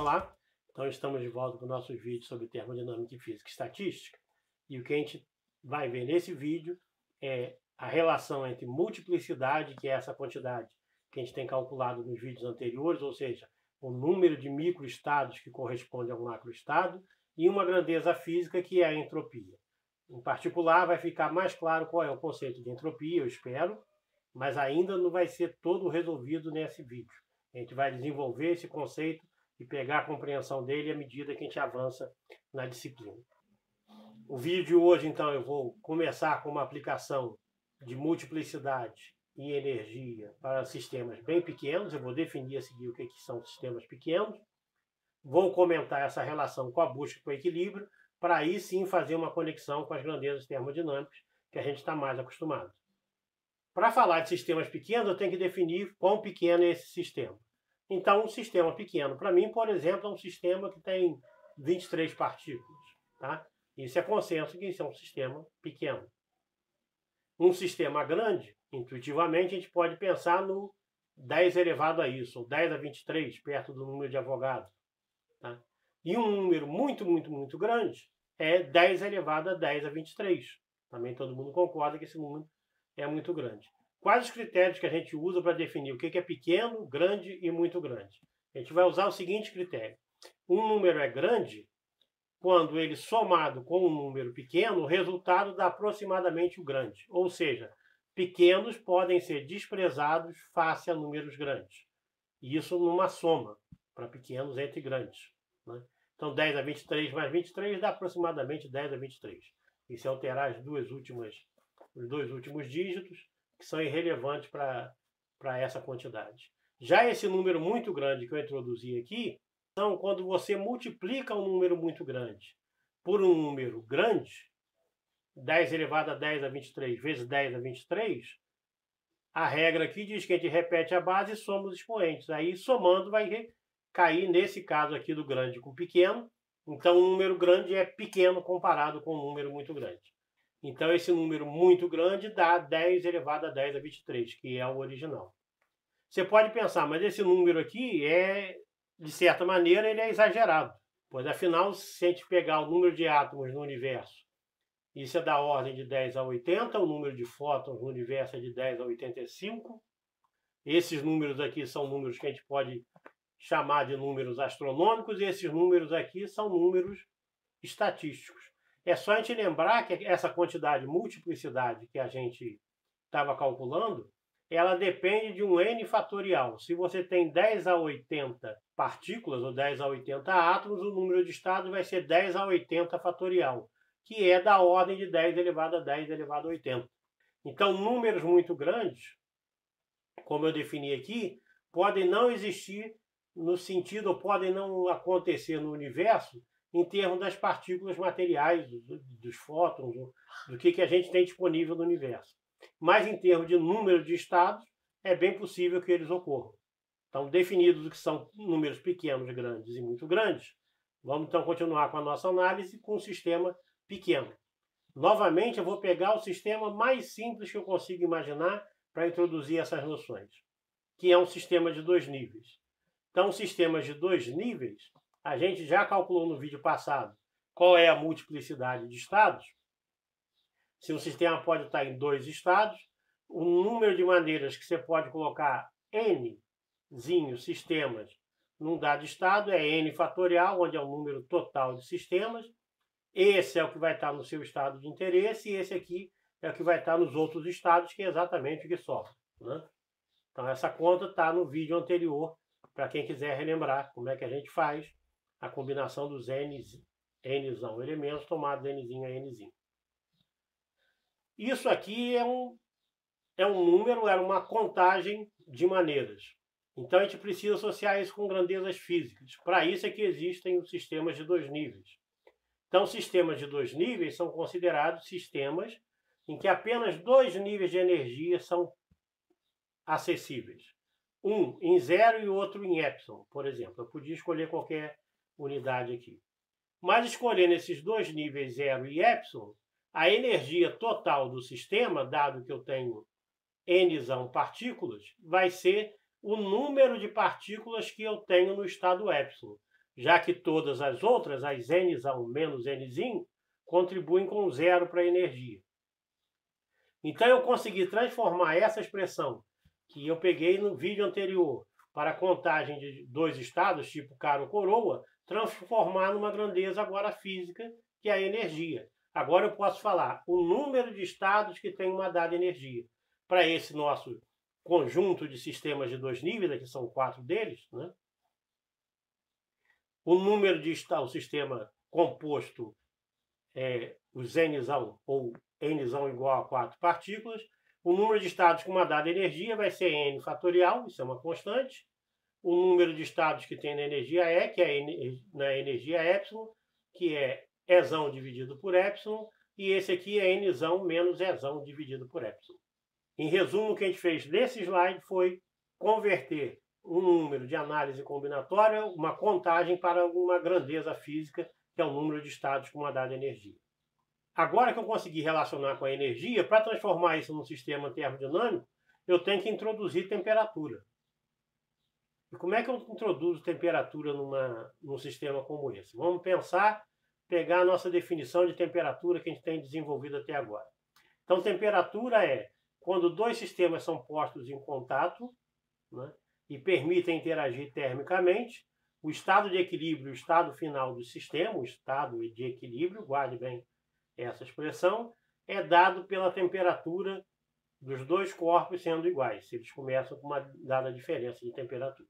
Olá, então estamos de volta com nossos vídeos sobre termodinâmica e física estatística. E o que a gente vai ver nesse vídeo é a relação entre multiplicidade, que é essa quantidade que a gente tem calculado nos vídeos anteriores, ou seja, o número de microestados que corresponde a um macroestado, e uma grandeza física, que é a entropia. Em particular, vai ficar mais claro qual é o conceito de entropia, eu espero, mas ainda não vai ser todo resolvido nesse vídeo. A gente vai desenvolver esse conceito e pegar a compreensão dele à medida que a gente avança na disciplina. O vídeo de hoje, então, eu vou começar com uma aplicação de multiplicidade e energia para sistemas bem pequenos. Eu vou definir a seguir o que são sistemas pequenos. Vou comentar essa relação com a busca por equilíbrio, para aí sim fazer uma conexão com as grandezas termodinâmicas que a gente está mais acostumado. Para falar de sistemas pequenos, eu tenho que definir quão pequeno é esse sistema. Então, um sistema pequeno, para mim, por exemplo, é um sistema que tem 23 partículas. Tá? Isso é consenso que isso é um sistema pequeno. Um sistema grande, intuitivamente, a gente pode pensar no 10 elevado a isso, ou 10 a 23, perto do número de Avogadro. Tá? E um número muito grande é 10 elevado a 10 a 23. Também todo mundo concorda que esse número é muito grande. Quais os critérios que a gente usa para definir o que é pequeno, grande e muito grande? A gente vai usar o seguinte critério. Um número é grande quando ele, somado com um número pequeno, o resultado dá aproximadamente o grande. Ou seja, pequenos podem ser desprezados face a números grandes. E isso numa soma, para pequenos entre grandes. Né? Então, 10 a 23 mais 23 dá aproximadamente 10 a 23. E se alterar os dois últimos dígitos, que são irrelevantes para essa quantidade. Já esse número muito grande que eu introduzi aqui, então, quando você multiplica um número muito grande por um número grande, 10 elevado a 10 a 23 vezes 10 a 23, a regra aqui diz que a gente repete a base e soma os expoentes. Aí, somando, vai cair, nesse caso aqui, do grande com pequeno. Então, um número grande é pequeno comparado com um número muito grande. Então, esse número muito grande dá 10 elevado a 10 a 23, que é o original. Você pode pensar, mas esse número aqui de certa maneira, ele é exagerado. Pois, afinal, se a gente pegar o número de átomos no universo, isso é da ordem de 10 a 80, o número de fótons no universo é de 10 a 85. Esses números aqui são números que a gente pode chamar de números astronômicos, e esses números aqui são números estatísticos. É só a gente lembrar que essa quantidade, multiplicidade que a gente estava calculando, ela depende de um n fatorial. Se você tem 10 a 80 partículas, ou 10 a 80 átomos, o número de estados vai ser 10 a 80 fatorial, que é da ordem de 10 elevado a 10 elevado a 80. Então, números muito grandes, como eu defini aqui, podem não existir no sentido, ou podem não acontecer no universo, em termos das partículas materiais, dos fótons, do que a gente tem disponível no universo. Mas em termos de número de estados, é bem possível que eles ocorram. Então, definidos o que são números pequenos, grandes e muito grandes, vamos então continuar com a nossa análise com o sistema pequeno. Novamente, eu vou pegar o sistema mais simples que eu consigo imaginar para introduzir essas noções, que é um sistema de 2 níveis. Então, sistemas de 2 níveis, a gente já calculou no vídeo passado qual é a multiplicidade de estados. Se um sistema pode estar em 2 estados, o número de maneiras que você pode colocar n sistemas num dado estado é n fatorial, onde é o número total de sistemas. Esse é o que vai estar no seu estado de interesse, e esse aqui é o que vai estar nos outros estados, que é exatamente o que sobra. Né? Então, essa conta está no vídeo anterior, para quem quiser relembrar como é que a gente faz a combinação dos nzão elementos tomados nzinho a nzinho. Isso aqui é um número, é uma contagem de maneiras. Então, a gente precisa associar isso com grandezas físicas. Para isso é que existem os sistemas de 2 níveis. Então, sistemas de 2 níveis são considerados sistemas em que apenas 2 níveis de energia são acessíveis. Um em 0 e outro em epsilon, por exemplo. Eu podia escolher qualquer unidade aqui. Mas escolhendo esses 2 níveis 0 e epsilon, a energia total do sistema, dado que eu tenho nzão partículas, vai ser o número de partículas que eu tenho no estado epsilon. já que todas as outras, as Nzão menos Nzinho, contribuem com 0 para a energia. Então eu consegui transformar essa expressão que eu peguei no vídeo anterior para a contagem de 2 estados, tipo cara ou coroa, transformar numa grandeza agora física, que é a energia. Agora eu posso falar o número de estados que tem uma dada energia. Para esse nosso conjunto de sistemas de 2 níveis, que são 4 deles, né? O número de estados, o sistema composto os Nzão ou Nzão igual a 4 partículas, o número de estados com uma dada energia vai ser N fatorial, isso é uma constante. O número de estados que tem na energia E, que é na energia epsilon, que é Ezão dividido por epsilon, e esse aqui é Nzão menos Ezão dividido por epsilon. Em resumo, o que a gente fez nesse slide foi converter um número de análise combinatória, uma contagem, para uma grandeza física, que é o número de estados com uma dada energia. Agora que eu consegui relacionar com a energia, para transformar isso num sistema termodinâmico, eu tenho que introduzir temperatura. E como é que eu introduzo temperatura num sistema como esse? Vamos pegar a nossa definição de temperatura que a gente tem desenvolvido até agora. Então, temperatura é quando 2 sistemas são postos em contato, né, e permitem interagir termicamente, o estado de equilíbrio, o estado final do sistema, o estado de equilíbrio, guarde bem essa expressão, é dado pela temperatura dos 2 corpos sendo iguais, se eles começam com uma dada diferença de temperatura.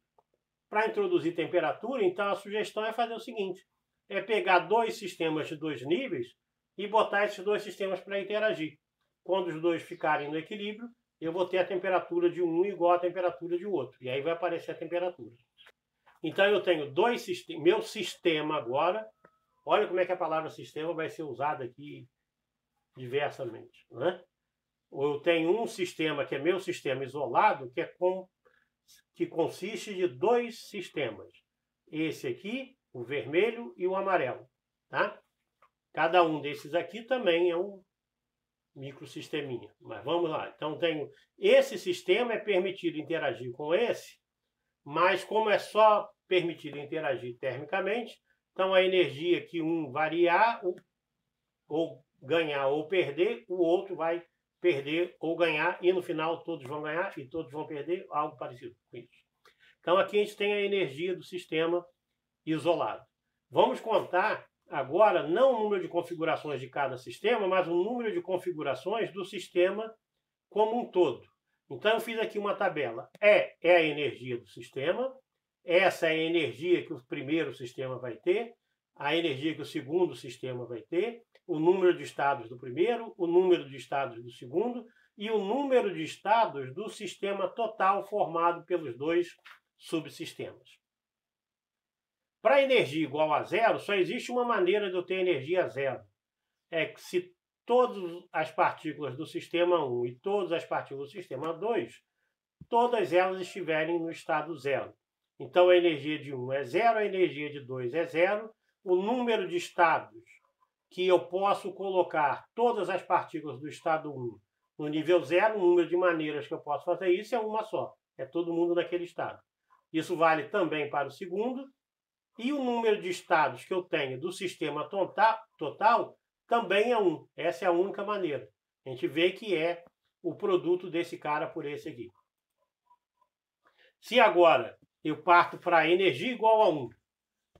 Para introduzir temperatura, então a sugestão é fazer o seguinte, é pegar 2 sistemas de 2 níveis e botar esses 2 sistemas para interagir. Quando os 2 ficarem no equilíbrio, eu vou ter a temperatura de um igual à temperatura de outro. E aí vai aparecer a temperatura. Então eu tenho 2 sistemas. Meu sistema agora, olha como é que a palavra sistema vai ser usada aqui diversamente, né? Eu tenho um sistema que é meu sistema isolado, que consiste de 2 sistemas. Esse aqui, o vermelho e o amarelo, tá? Cada um desses aqui também é um microsisteminha. Mas vamos lá. Então tenho esse sistema é permitido interagir com esse, mas como é só permitido interagir termicamente, então a energia que um variar ou ganhar ou perder, o outro vai perder ou ganhar, e no final todos vão ganhar e todos vão perder, algo parecido com isso. Então aqui a gente tem a energia do sistema isolado. Vamos contar agora não o número de configurações de cada sistema, mas o número de configurações do sistema como um todo. Então eu fiz aqui uma tabela. É a energia do sistema, essa é a energia que o primeiro sistema vai ter, a energia que o segundo sistema vai ter, o número de estados do primeiro, o número de estados do segundo e o número de estados do sistema total formado pelos 2 subsistemas. Para energia igual a 0, só existe uma maneira de eu ter energia 0. É que se todas as partículas do sistema 1 e todas as partículas do sistema 2, todas elas estiverem no estado 0. Então a energia de 1 é 0, a energia de 2 é 0, o número de estados que eu posso colocar todas as partículas do estado 1 no nível 0, o número de maneiras que eu posso fazer isso é uma só. É todo mundo naquele estado. Isso vale também para o segundo. E o número de estados que eu tenho do sistema total também é 1. Essa é a única maneira. A gente vê que é o produto desse cara por esse aqui. Se agora eu parto para energia igual a 1.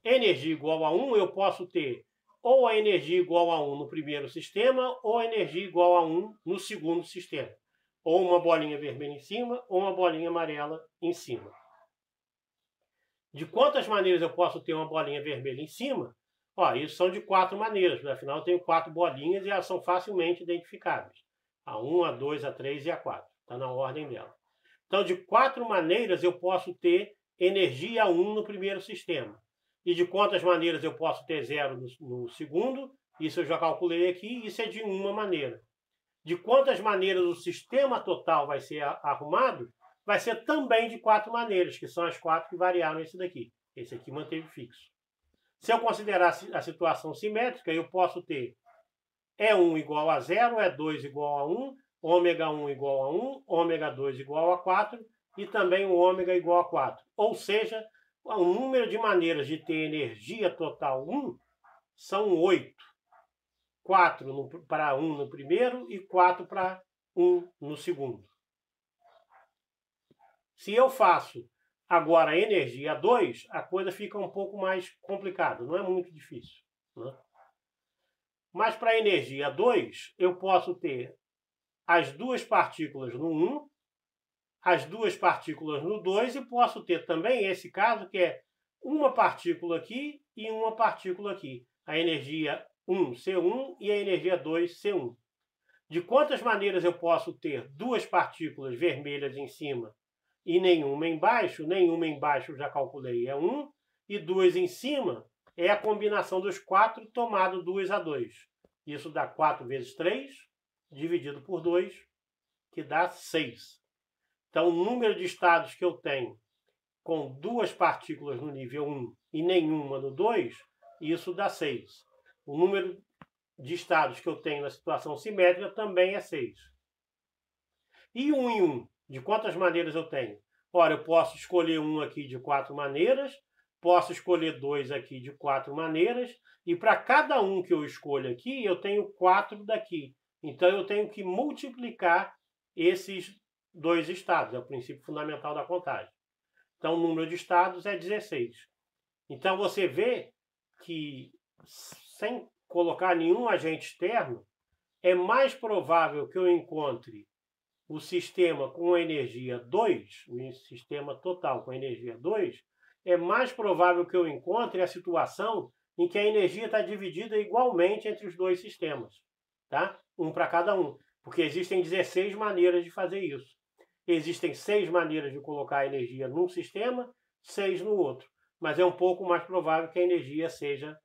Energia igual a 1, eu posso ter ou a energia igual a 1 no primeiro sistema, ou a energia igual a 1 no segundo sistema. Ou uma bolinha vermelha em cima, ou uma bolinha amarela em cima. De quantas maneiras eu posso ter uma bolinha vermelha em cima? Isso são de 4 maneiras. Afinal, eu tenho 4 bolinhas e elas são facilmente identificáveis. A 1, a 2, a 3 e a 4. Está na ordem dela. Então, de 4 maneiras eu posso ter energia 1 no primeiro sistema. E de quantas maneiras eu posso ter 0 no segundo? Isso eu já calculei aqui. Isso é de uma maneira. De quantas maneiras o sistema total vai ser arrumado? Vai ser também de 4 maneiras, que são as 4 que variaram esse daqui. Esse aqui manteve fixo. Se eu considerar a situação simétrica, eu posso ter E1 igual a 0, E2 igual a 1, ômega 1 igual a 1, ômega 2 igual a 4 e também o ômega igual a 4. Ou seja, O número de maneiras de ter energia total 1 são 8. 4 para 1 no primeiro e 4 para 1 no segundo. Se eu faço agora energia 2, a coisa fica um pouco mais complicada, não é muito difícil, né? Mas para energia 2, eu posso ter as duas partículas no 1, as duas partículas no 2 e posso ter também esse caso que é uma partícula aqui e uma partícula aqui. A energia 1, C1 e a energia 2, C1. De quantas maneiras eu posso ter duas partículas vermelhas em cima e nenhuma embaixo? Nenhuma embaixo eu já calculei, é 1, e duas em cima é a combinação dos 4 tomado 2 a 2. Isso dá 4 vezes 3, dividido por 2, que dá 6. Então, o número de estados que eu tenho com duas partículas no nível 1 e nenhuma no 2, isso dá 6. O número de estados que eu tenho na situação simétrica também é 6. E 1 em 1, de quantas maneiras eu tenho? Ora, eu posso escolher 1 aqui de 4 maneiras, posso escolher 2 aqui de 4 maneiras, e para cada um que eu escolho aqui, eu tenho 4 daqui. Então, eu tenho que multiplicar esses dois estados, é o princípio fundamental da contagem. Então, o número de estados é 16. Então, você vê que, sem colocar nenhum agente externo, é mais provável que eu encontre o sistema com energia 2, o sistema total com energia 2, é mais provável que eu encontre a situação em que a energia está dividida igualmente entre os dois sistemas, tá? Um para cada um, porque existem 16 maneiras de fazer isso. Existem 6 maneiras de colocar a energia num sistema, 6 no outro, mas é um pouco mais provável que a energia seja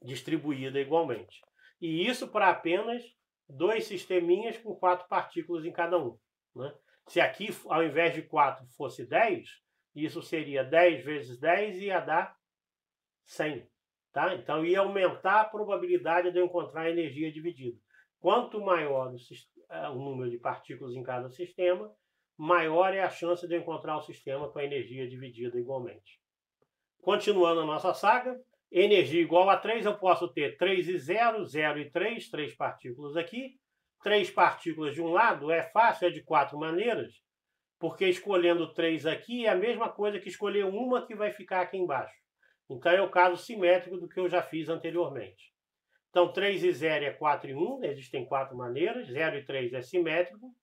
distribuída igualmente. E isso para apenas 2 sisteminhas com 4 partículas em cada um, né? Se aqui, ao invés de 4, fosse 10, isso seria 10 vezes 10 e ia dar 100. Tá? Então, ia aumentar a probabilidade de eu encontrar a energia dividida. Quanto maior o número de partículas em cada sistema, maior é a chance de eu encontrar o sistema com a energia dividida igualmente. Continuando a nossa saga, energia igual a 3, eu posso ter 3 e 0, 0 e 3, 3 partículas aqui. 3 partículas de um lado é fácil, é de 4 maneiras, porque escolhendo 3 aqui é a mesma coisa que escolher uma que vai ficar aqui embaixo. Então é o caso simétrico do que eu já fiz anteriormente. Então 3 e 0 é 4 e 1, existem 4 maneiras, 0 e 3 é simétrico,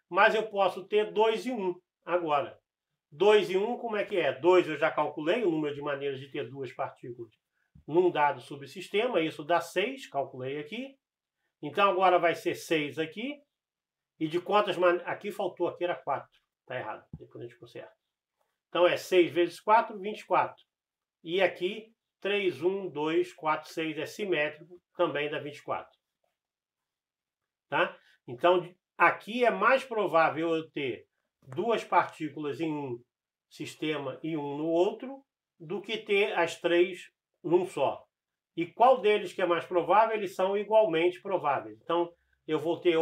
mas eu posso ter 2 e 1 agora. 2 e 1, como é que é? 2 eu já calculei o número de maneiras de ter duas partículas num dado subsistema, isso dá 6, calculei aqui. Então agora vai ser 6 aqui. E de quantas maneiras? Aqui faltou, aqui era 4. Está errado, depois a gente conserta. Então é 6 vezes 4, 24. E aqui 3, 1, 2, 4, 6 é simétrico, também dá 24. Tá? Então aqui é mais provável eu ter duas partículas em um sistema e um no outro, do que ter as 3 num só. E qual deles que é mais provável? Eles são igualmente prováveis. Então, eu vou ter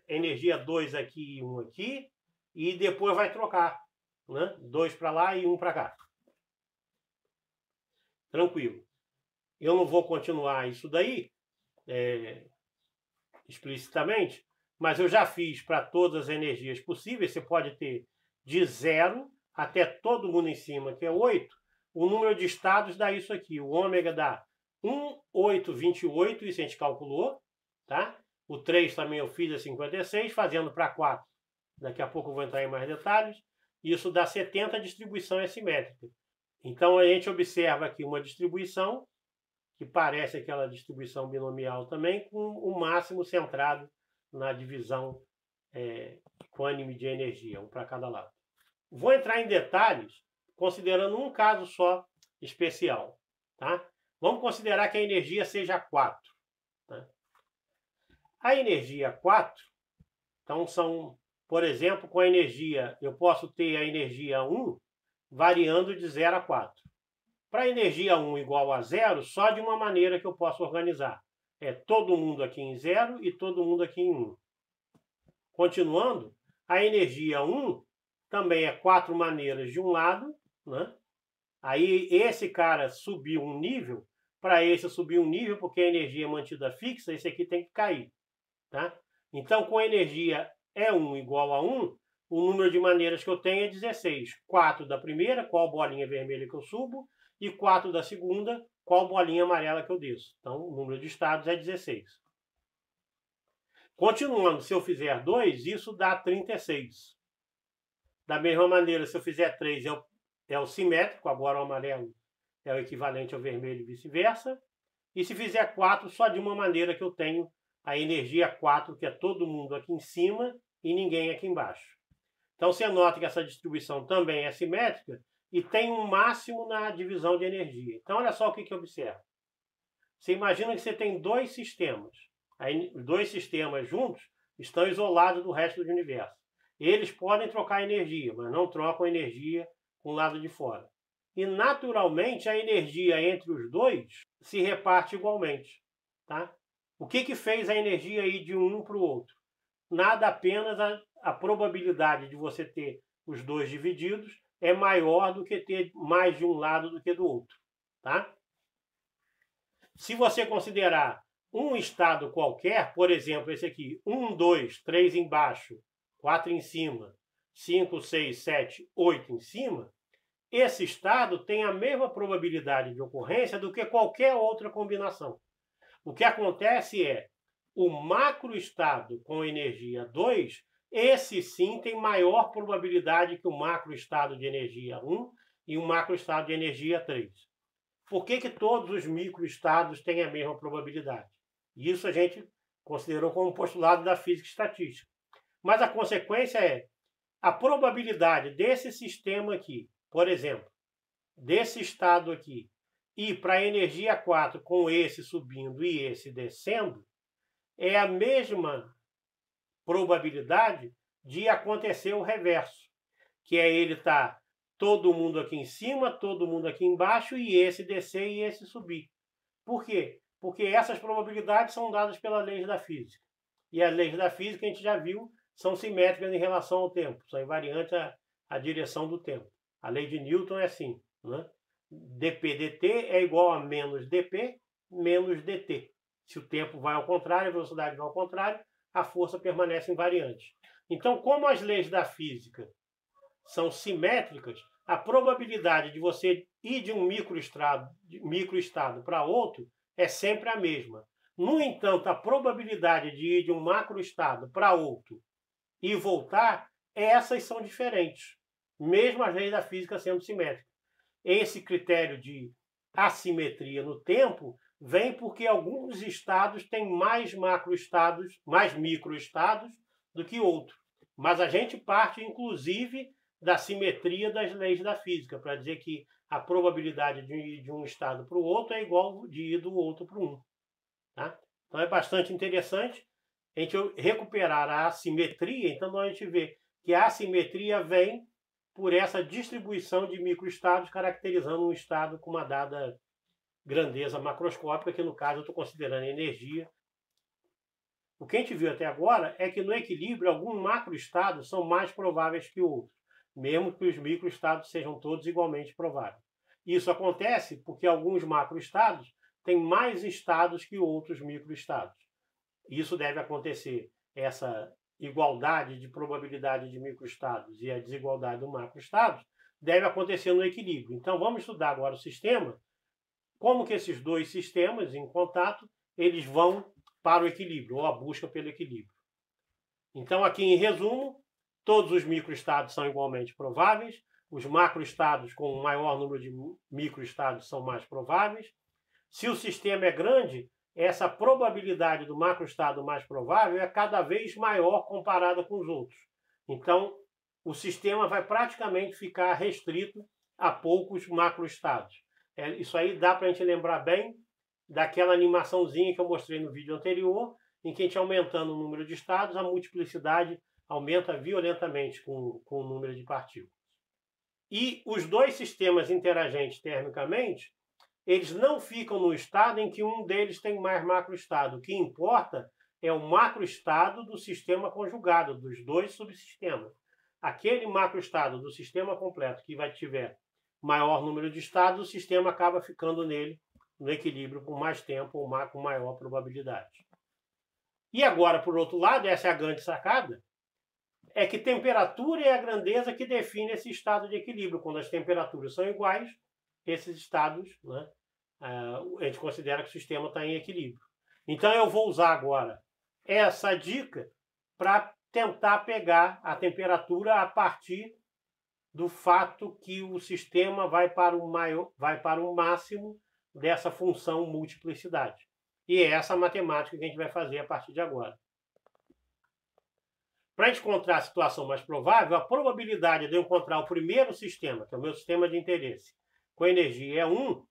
energia 2 aqui e 1 aqui, e depois vai trocar, né? 2 para lá e 1 para cá. Tranquilo. Eu não vou continuar isso daí explicitamente, mas eu já fiz para todas as energias possíveis. Você pode ter de 0 até todo mundo em cima, que é 8. O número de estados dá isso aqui. O ômega dá 1, 8, 28, isso a gente calculou, tá? O 3 também eu fiz, é 56, fazendo para 4. Daqui a pouco eu vou entrar em mais detalhes. Isso dá 70, a distribuição é simétrica. Então a gente observa aqui uma distribuição que parece aquela distribuição binomial também, com o máximo centrado na divisão equânime de energia, um para cada lado. Vou entrar em detalhes considerando um caso só especial, tá? Vamos considerar que a energia seja 4. Tá? A energia 4, então são, por exemplo, com a energia, eu posso ter a energia 1 variando de 0 a 4. Para a energia 1 igual a 0, só de uma maneira que eu posso organizar. É todo mundo aqui em 0 e todo mundo aqui em 1. Continuando, a energia 1 também é 4 maneiras de um lado, né? Aí esse cara subiu um nível, para esse subir um nível, porque a energia é mantida fixa, esse aqui tem que cair. Tá? Então, com a energia E1 igual a 1, o número de maneiras que eu tenho é 16. 4 da primeira, qual bolinha vermelha que eu subo, e 4 da segunda, qual bolinha amarela que eu desço. Então, o número de estados é 16. Continuando, se eu fizer 2, isso dá 36. Da mesma maneira, se eu fizer 3, é o simétrico, agora o amarelo é o equivalente ao vermelho e vice-versa. E se fizer 4, só de uma maneira que eu tenho a energia 4, que é todo mundo aqui em cima e ninguém aqui embaixo. Então você nota que essa distribuição também é simétrica e tem um máximo na divisão de energia. Então olha só o que eu observo. Você imagina que você tem dois sistemas. Aí, os dois sistemas juntos estão isolados do resto do universo. Eles podem trocar energia, mas não trocam energia com o lado de fora. E naturalmente a energia entre os dois se reparte igualmente. Tá? O que fez a energia ir de um para o outro? Nada, apenas a probabilidade de você ter os dois divididos é maior do que ter mais de um lado do que do outro. Tá? Se você considerar um estado qualquer, por exemplo, esse aqui, 1, 2, 3 embaixo, 4 em cima, 5, 6, 7, 8 em cima, esse estado tem a mesma probabilidade de ocorrência do que qualquer outra combinação. O que acontece é, o macroestado com energia 2, esse sim tem maior probabilidade que o macroestado de energia 1 e o macroestado de energia 3. Por que todos os microestados têm a mesma probabilidade? Isso a gente considerou como postulado da física estatística. Mas a consequência é a probabilidade desse sistema aqui, por exemplo, desse estado aqui, ir para a energia 4 com esse subindo e esse descendo, é a mesma probabilidade de acontecer o reverso, que é ele estar todo mundo aqui em cima, todo mundo aqui embaixo, e esse descer e esse subir. Por quê? Porque essas probabilidades são dadas pelas leis da física. E as leis da física, a gente já viu, são simétricas em relação ao tempo, são invariantes à direção do tempo. A lei de Newton é assim, né? dp/dt é igual a menos dp menos dt. Se o tempo vai ao contrário, a velocidade vai ao contrário, a força permanece invariante. Então, como as leis da física são simétricas, a probabilidade de você ir de um microestado para outro é sempre a mesma. No entanto, a probabilidade de ir de um macroestado para outro e voltar, essas são diferentes, mesmo as leis da física sendo simétricas. Esse critério de assimetria no tempo vem porque alguns estados têm mais macroestados, mais microestados do que outros. Mas a gente parte, inclusive, da simetria das leis da física, para dizer que a probabilidade de ir de um estado para o outro é igual de ir do outro para um. Tá? Então é bastante interessante a gente recuperar a assimetria. Então a gente vê que a assimetria vem por essa distribuição de microestados, caracterizando um estado com uma dada grandeza macroscópica, que no caso eu estou considerando energia. O que a gente viu até agora é que no equilíbrio alguns macroestados são mais prováveis que outros, mesmo que os microestados sejam todos igualmente prováveis. Isso acontece porque alguns macroestados têm mais estados que outros microestados. Isso deve acontecer, essa igualdade de probabilidade de microestados e a desigualdade do macroestados, deve acontecer no equilíbrio. Então vamos estudar agora o sistema, como que esses dois sistemas em contato, eles vão para o equilíbrio, ou a busca pelo equilíbrio. Então aqui em resumo, todos os microestados são igualmente prováveis, os macroestados com o maior número de microestados são mais prováveis. Se o sistema é grande, essa probabilidade do macroestado mais provável é cada vez maior comparada com os outros. Então, o sistema vai praticamente ficar restrito a poucos macroestados. Isso aí dá para a gente lembrar bem daquela animaçãozinha que eu mostrei no vídeo anterior, em que a gente aumentando o número de estados, a multiplicidade aumenta violentamente com o número de partículas. E os dois sistemas interagentes termicamente, eles não ficam no estado em que um deles tem mais macroestado. O que importa é o macroestado do sistema conjugado, dos dois subsistemas. Aquele macroestado do sistema completo que tiver maior número de estados, o sistema acaba ficando nele, no equilíbrio, por mais tempo ou com maior probabilidade. E agora, por outro lado, essa é a grande sacada, é que temperatura é a grandeza que define esse estado de equilíbrio. Quando as temperaturas são iguais, esses estados, né, a gente considera que o sistema está em equilíbrio. Então eu vou usar agora essa dica para tentar pegar a temperatura a partir do fato que o sistema vai para o máximo dessa função multiplicidade. E é essa matemática que a gente vai fazer a partir de agora. Para a gente encontrar a situação mais provável, a probabilidade de eu encontrar o primeiro sistema, que é o meu sistema de interesse, com energia é 1,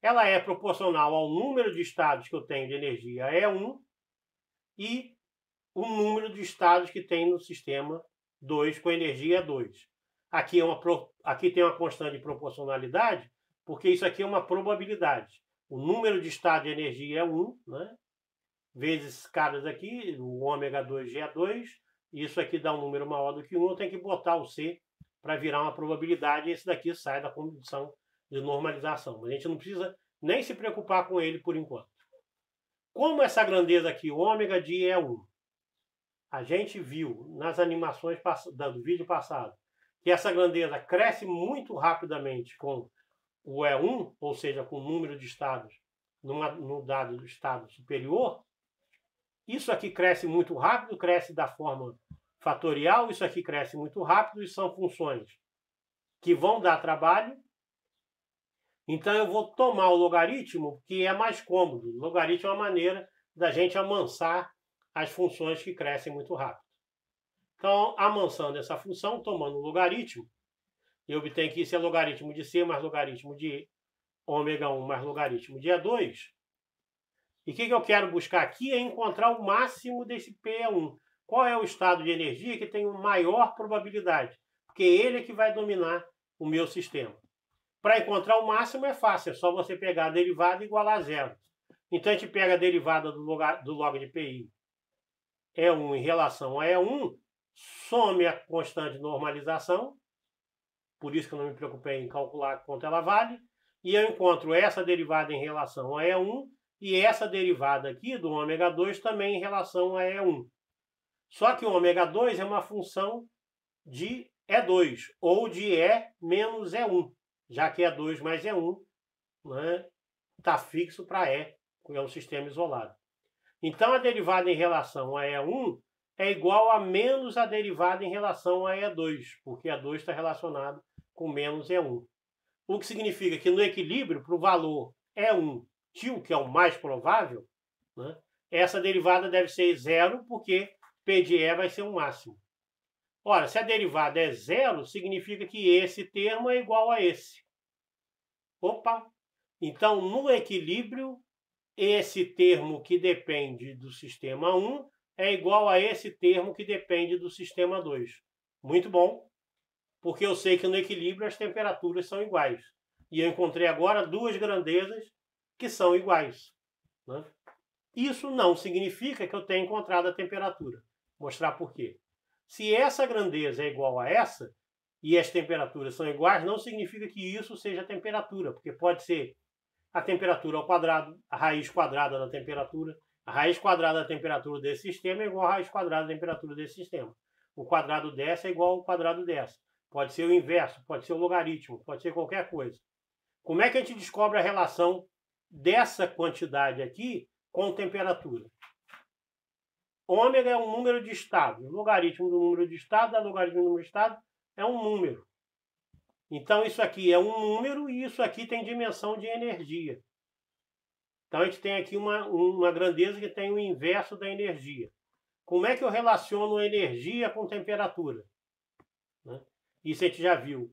ela é proporcional ao número de estados que eu tenho de energia é 1 e o número de estados que tem no sistema 2 com energia é 2. Aqui tem uma constante de proporcionalidade, porque isso aqui é uma probabilidade. O número de estados de energia é 1, né? Vezes esses caras aqui, o ômega 2G é 2, isso aqui dá um número maior do que 1, eu tenho que botar o C para virar uma probabilidade, e esse daqui sai da condição de normalização. Mas a gente não precisa nem se preocupar com ele por enquanto. Como essa grandeza aqui, o ômega de é 1, a gente viu nas animações do vídeo passado que essa grandeza cresce muito rapidamente com o E1, ou seja, com o número de estados no dado do estado superior. Isso aqui cresce muito rápido, cresce da forma fatorial, isso aqui cresce muito rápido e são funções que vão dar trabalho. Então eu vou tomar o logaritmo, que é mais cômodo. O logaritmo é uma maneira da gente amansar as funções que crescem muito rápido. Então, amansando essa função, tomando o logaritmo, eu obtenho que isso é logaritmo de C mais logaritmo de ômega 1 mais logaritmo de E2. E o que eu quero buscar aqui é encontrar o máximo desse P1. Qual é o estado de energia que tem maior probabilidade? Porque ele é que vai dominar o meu sistema. Para encontrar o máximo é fácil, é só você pegar a derivada e igualar a zero. Então a gente pega a derivada do log de PI E1 em relação a E1, some a constante de normalização, por isso que eu não me preocupei em calcular quanto ela vale, e eu encontro essa derivada em relação a E1 e essa derivada aqui do ômega 2 também em relação a E1. Só que o ômega 2 é uma função de E2, ou de E menos E1, já que E2 mais E1 está fixo para E, que é um sistema isolado. Então a derivada em relação a E1 é igual a menos a derivada em relação a E2, porque E2 está relacionado com menos E1. O que significa que no equilíbrio, para o valor E1 tio, que é o mais provável, né, essa derivada deve ser zero, porque P de E vai ser um máximo. Ora, se a derivada é zero, significa que esse termo é igual a esse. Opa! Então, no equilíbrio, esse termo que depende do sistema 1 é igual a esse termo que depende do sistema 2. Muito bom, porque eu sei que no equilíbrio as temperaturas são iguais. E eu encontrei agora duas grandezas que são iguais, né? Isso não significa que eu tenha encontrado a temperatura. Vou mostrar por quê. Se essa grandeza é igual a essa, e as temperaturas são iguais, não significa que isso seja a temperatura, porque pode ser a temperatura ao quadrado, a raiz quadrada da temperatura. A raiz quadrada da temperatura desse sistema é igual à raiz quadrada da temperatura desse sistema. O quadrado dessa é igual ao quadrado dessa. Pode ser o inverso, pode ser o logaritmo, pode ser qualquer coisa. Como é que a gente descobre a relação dessa quantidade aqui com temperatura? Ômega é um número de estado. O logaritmo do número de estado, logaritmo do número de estado, é um número. Então isso aqui é um número e isso aqui tem dimensão de energia. Então a gente tem aqui uma grandeza que tem o inverso da energia. Como é que eu relaciono energia com temperatura? Isso a gente já viu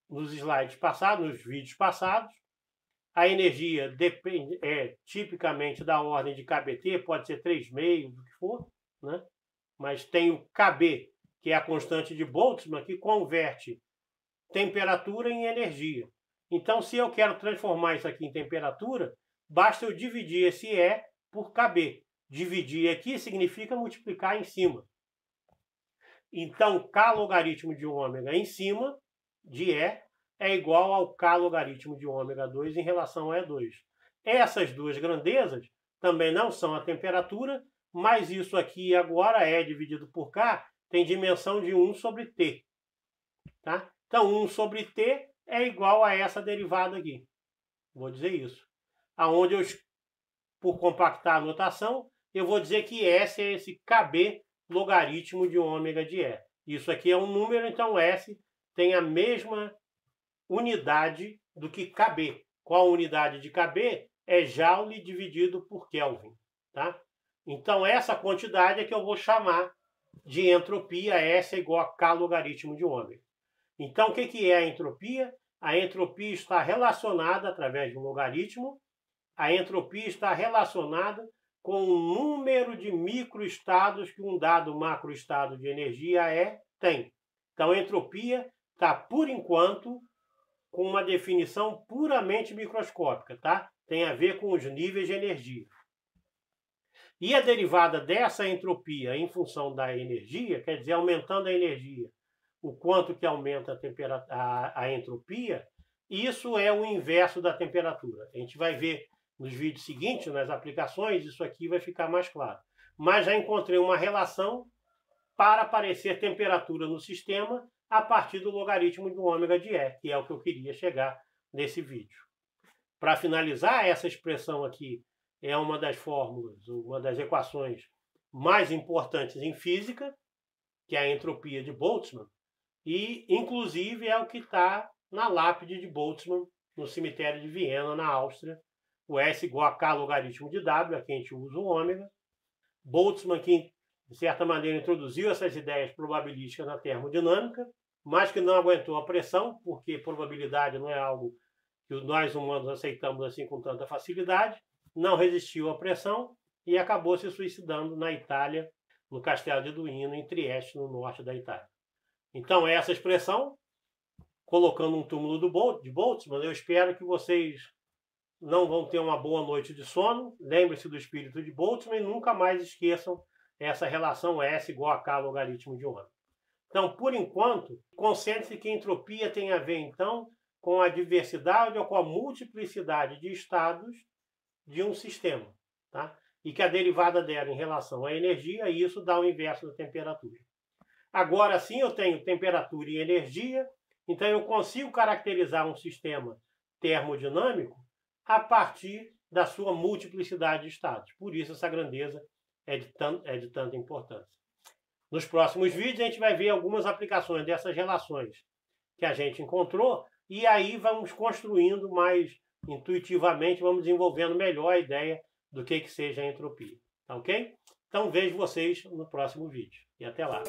nos slides passados, nos vídeos passados. A energia depende, tipicamente da ordem de kBt, pode ser 3,5, o que for, né? Mas tem o Kb, que é a constante de Boltzmann, que converte temperatura em energia. Então, se eu quero transformar isso aqui em temperatura, basta eu dividir esse E por Kb. Dividir aqui significa multiplicar em cima. Então, K logaritmo de ômega em cima de E é igual ao K logaritmo de ômega 2 em relação a E2. Essas duas grandezas também não são a temperatura, mas isso aqui agora E dividido por K tem dimensão de 1 sobre T. Tá? Então, 1 sobre T é igual a essa derivada aqui. Vou dizer isso. Aonde eu, por compactar a notação, eu vou dizer que S é esse KB logaritmo de ômega de E. Isso aqui é um número, então S tem a mesma unidade do que KB. Qual a unidade de KB? É Joule dividido por Kelvin. Tá? Então, essa quantidade é que eu vou chamar de entropia. S é igual a K logaritmo de ômega. Então, o que é a entropia? A entropia está relacionada, através de um logaritmo, a entropia está relacionada com o número de microestados que um dado macroestado de energia tem. Então, a entropia está, por enquanto, com uma definição puramente microscópica, tá? Tem a ver com os níveis de energia. E a derivada dessa entropia em função da energia, quer dizer, aumentando a energia, o quanto que aumenta a entropia, isso é o inverso da temperatura. A gente vai ver nos vídeos seguintes, nas aplicações, isso aqui vai ficar mais claro. Mas já encontrei uma relação para aparecer temperatura no sistema a partir do logaritmo do ômega de E, que é o que eu queria chegar nesse vídeo. Para finalizar, essa expressão aqui é uma das fórmulas, uma das equações mais importantes em física, que é a entropia de Boltzmann, e, inclusive, é o que está na lápide de Boltzmann, no cemitério de Viena, na Áustria. O S igual a K logaritmo de W, aqui a gente usa o ômega. Boltzmann, que, de certa maneira, introduziu essas ideias probabilísticas na termodinâmica, mas que não aguentou a pressão, porque probabilidade não é algo que nós humanos aceitamos assim com tanta facilidade, não resistiu à pressão e acabou se suicidando na Itália, no Castelo de Duino, em Trieste, no norte da Itália. Então, essa expressão, colocando um túmulo de Boltzmann, eu espero que vocês não vão ter uma boa noite de sono. Lembre-se do espírito de Boltzmann e nunca mais esqueçam essa relação S igual a K logaritmo de ômega. Então, por enquanto, concentre-se que entropia tem a ver, então, com a diversidade ou com a multiplicidade de estados de um sistema. Tá? E que a derivada dela em relação à energia, isso dá o inverso da temperatura. Agora sim eu tenho temperatura e energia, então eu consigo caracterizar um sistema termodinâmico a partir da sua multiplicidade de estados. Por isso essa grandeza é de tanta importância. Nos próximos vídeos a gente vai ver algumas aplicações dessas relações que a gente encontrou e aí vamos construindo mais intuitivamente, vamos desenvolvendo melhor a ideia do que seja a entropia. Tá ok? Então vejo vocês no próximo vídeo. E até lá!